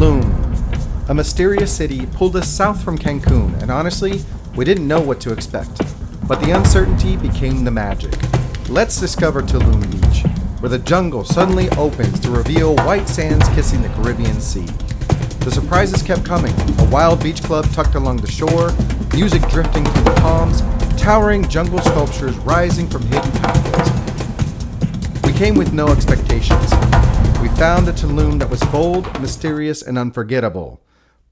Tulum, a mysterious city, pulled us south from Cancun, and honestly, we didn't know what to expect. But the uncertainty became the magic. Let's discover Tulum Beach, where the jungle suddenly opens to reveal white sands kissing the Caribbean Sea. The surprises kept coming. A wild beach club tucked along the shore, music drifting through the palms, towering jungle sculptures rising from hidden pathways. We came with no expectations. We found a Tulum that was bold, mysterious, and unforgettable.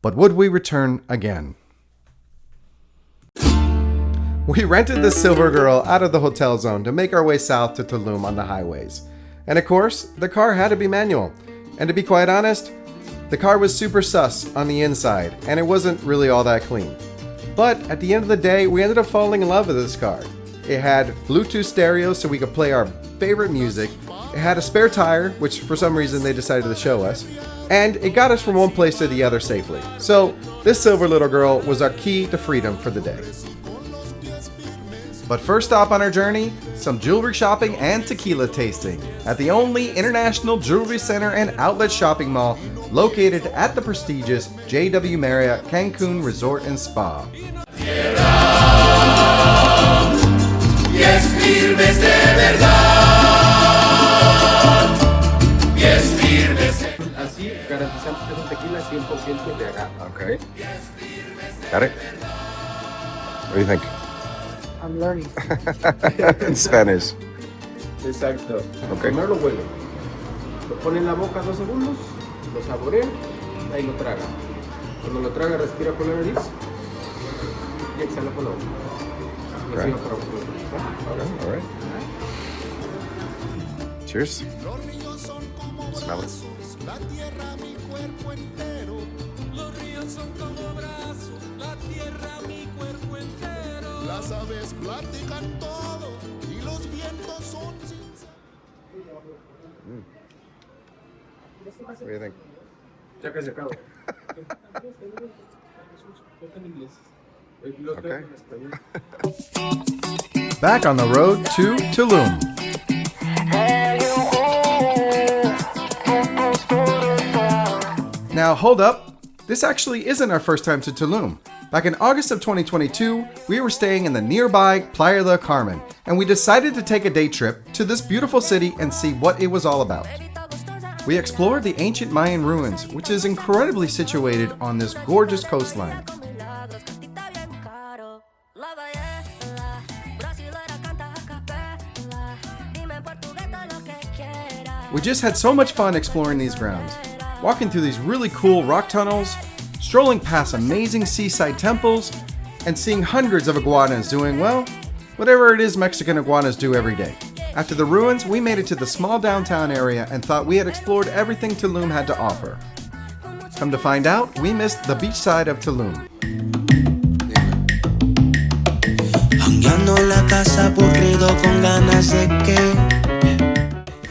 But would we return again? We rented the Silver Girl out of the hotel zone to make our way south to Tulum on the highways. And of course, the car had to be manual. And to be quite honest, the car was super sus on the inside, and it wasn't really all that clean. But at the end of the day, we ended up falling in love with this car. It had Bluetooth stereo so we could play our favorite music. It had a spare tire, which for some reason they decided to show us. And it got us from one place to the other safely. So this silver little girl was our key to freedom for the day. But first stop on our journey, some jewelry shopping and tequila tasting at the only international jewelry center and outlet shopping mall located at the prestigious JW Marriott Cancun Resort and Spa. Así garantizamos que es un tequila 100% de agave. Okay. Got it? What do you think? I'm learning. In Spanish. Exacto. Okay. Primero lo huele. Lo pone en la boca 2 segundos, lo saborea, ahí lo traga. Cuando lo traga, respira por la nariz y exhala por la boca. Okay. Para Okay, all right. Cheers. Smell it. What do you think? Ya casi acabo. Okay. Back on the road to Tulum. Now hold up, this actually isn't our first time to Tulum. Back in August of 2022, we were staying in the nearby Playa del Carmen, and we decided to take a day trip to this beautiful city and see what it was all about. We explored the ancient Mayan ruins, which is incredibly situated on this gorgeous coastline. We just had so much fun exploring these grounds, walking through these really cool rock tunnels, strolling past amazing seaside temples, and seeing hundreds of iguanas doing, well, whatever it is Mexican iguanas do every day. After the ruins, we made it to the small downtown area and thought we had explored everything Tulum had to offer. Come to find out, we missed the beach side of Tulum.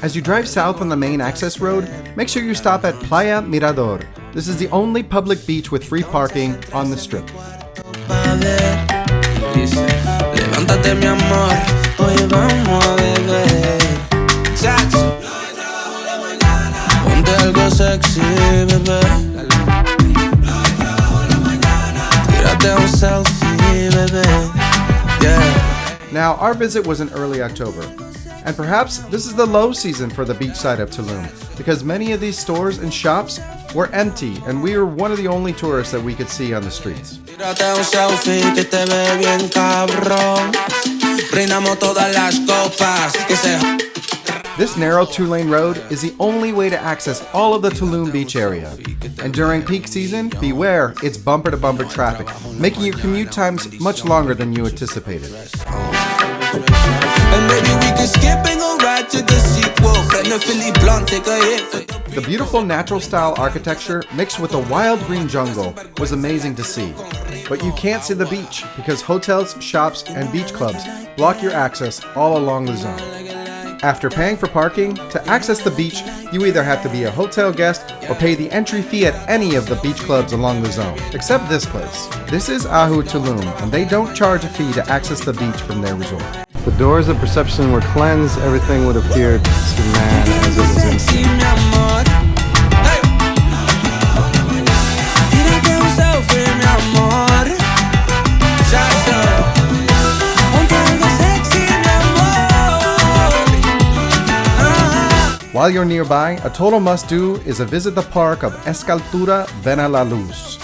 As you drive south on the main access road, make sure you stop at Playa Mirador. This is the only public beach with free parking on the strip. Now, our visit was in early October, and perhaps this is the low season for the beach side of Tulum, because many of these stores and shops were empty, and we were one of the only tourists that we could see on the streets. This narrow 2-lane road is the only way to access all of the Tulum Beach area. And during peak season, beware, it's bumper-to-bumper traffic, making your commute times much longer than you anticipated. The beautiful natural-style architecture mixed with the wild green jungle was amazing to see. But you can't see the beach because hotels, shops, and beach clubs block your access all along the zone. After paying for parking, to access the beach, you either have to be a hotel guest or pay the entry fee at any of the beach clubs along the zone, except this place. This is Ahu Tulum, and they don't charge a fee to access the beach from their resort. The doors of perception were cleansed, everything would appear to man as it was in. While you're nearby, a total must-do is a visit the park of Escultura Ven a la Luz.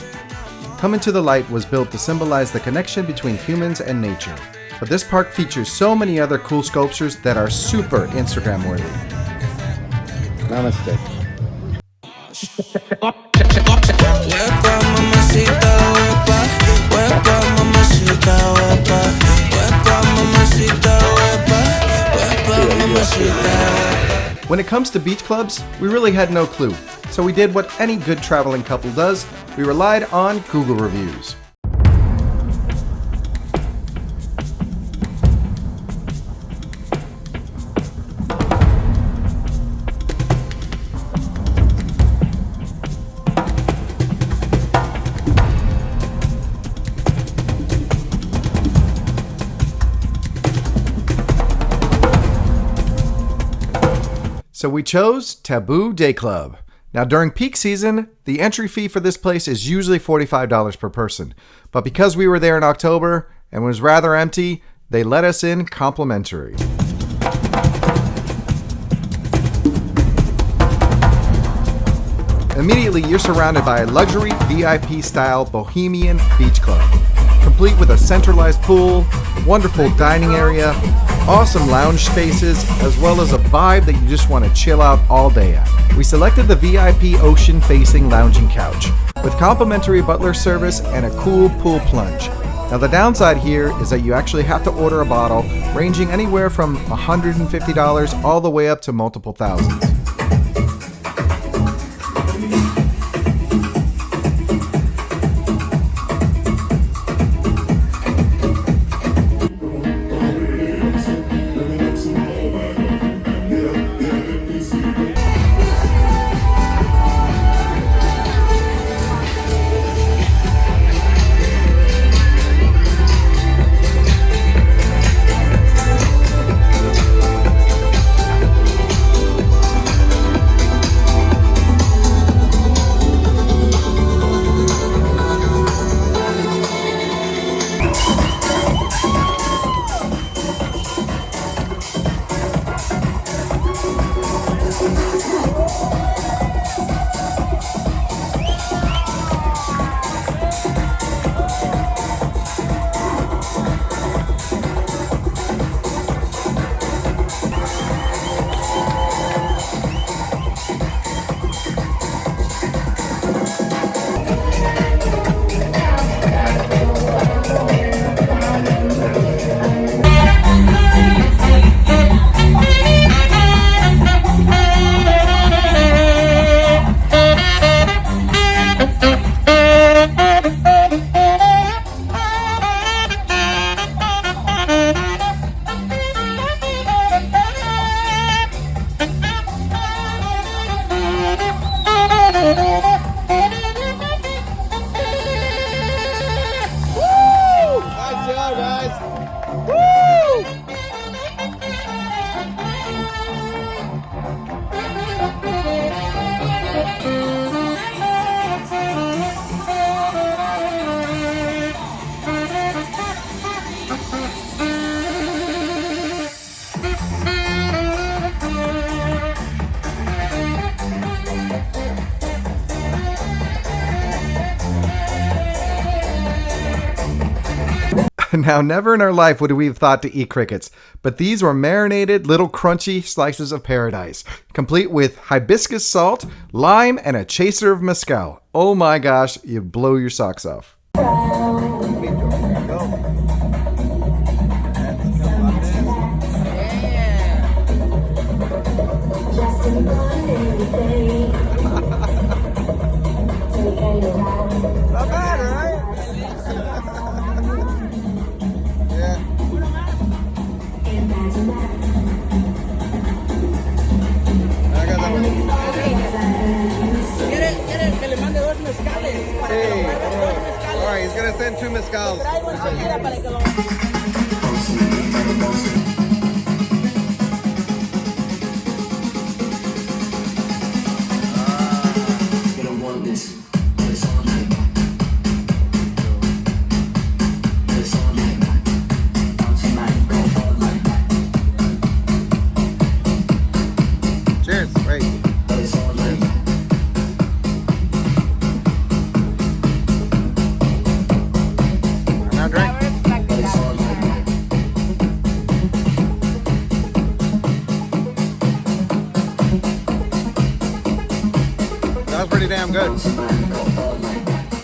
Come Into the Light was built to symbolize the connection between humans and nature. But this park features so many other cool sculptures that are super Instagram-worthy. Namaste. When it comes to beach clubs, we really had no clue. So we did what any good traveling couple does. We relied on Google reviews. So we chose Taboo Day Club. Now during peak season, the entry fee for this place is usually $45 per person. But because we were there in October and was rather empty, they let us in complimentary. Immediately, you're surrounded by a luxury VIP-style bohemian beach club, complete with a centralized pool, wonderful dining area, awesome lounge spaces, as well as a vibe that you just want to chill out all day at. We selected the VIP ocean-facing lounging couch, with complimentary butler service and a cool pool plunge. Now the downside here is that you actually have to order a bottle, ranging anywhere from $150 all the way up to multiple thousands. Now, never in our life would we have thought to eat crickets, but these were marinated little crunchy slices of paradise, complete with hibiscus salt, lime, and a chaser of mezcal. Oh my gosh, you blow your socks off. Not bad, right? Alright, he's gonna send 2 mezcals. Cheers. Right. I'm good.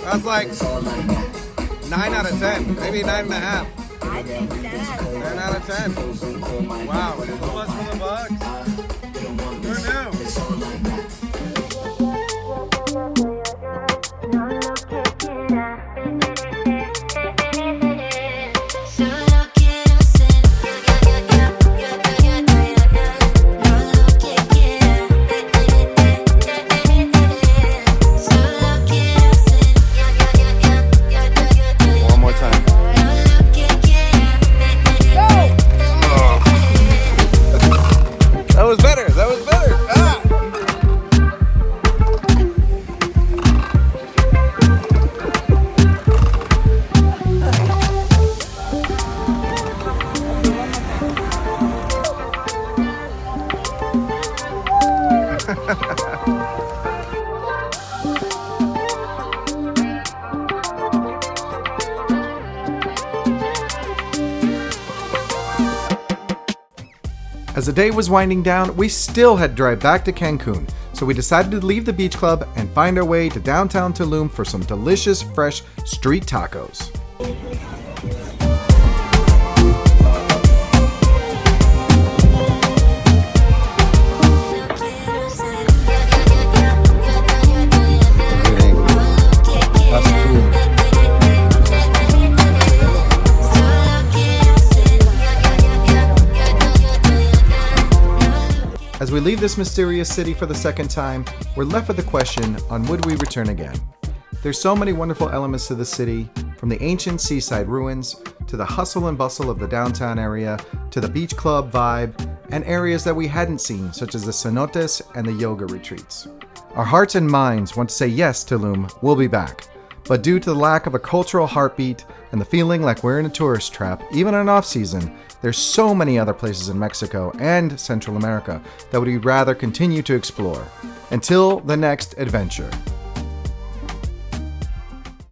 That's like 9 out of 10, maybe 9.5. I think 10 out of 10. Wow, so much for the bucks. Who knew? One more time. That was better. That was better. Ah! As the day was winding down, we still had to drive back to Cancun, so we decided to leave the beach club and find our way to downtown Tulum for some delicious, fresh street tacos. As we leave this mysterious city for the second time, we're left with the question on would we return again? There's so many wonderful elements to the city, from the ancient seaside ruins, to the hustle and bustle of the downtown area, to the beach club vibe, and areas that we hadn't seen, such as the cenotes and the yoga retreats. Our hearts and minds want to say yes, Tulum, we'll be back. But due to the lack of a cultural heartbeat and the feeling like we're in a tourist trap, even on off-season, there's so many other places in Mexico and Central America that we'd rather continue to explore. Until the next adventure.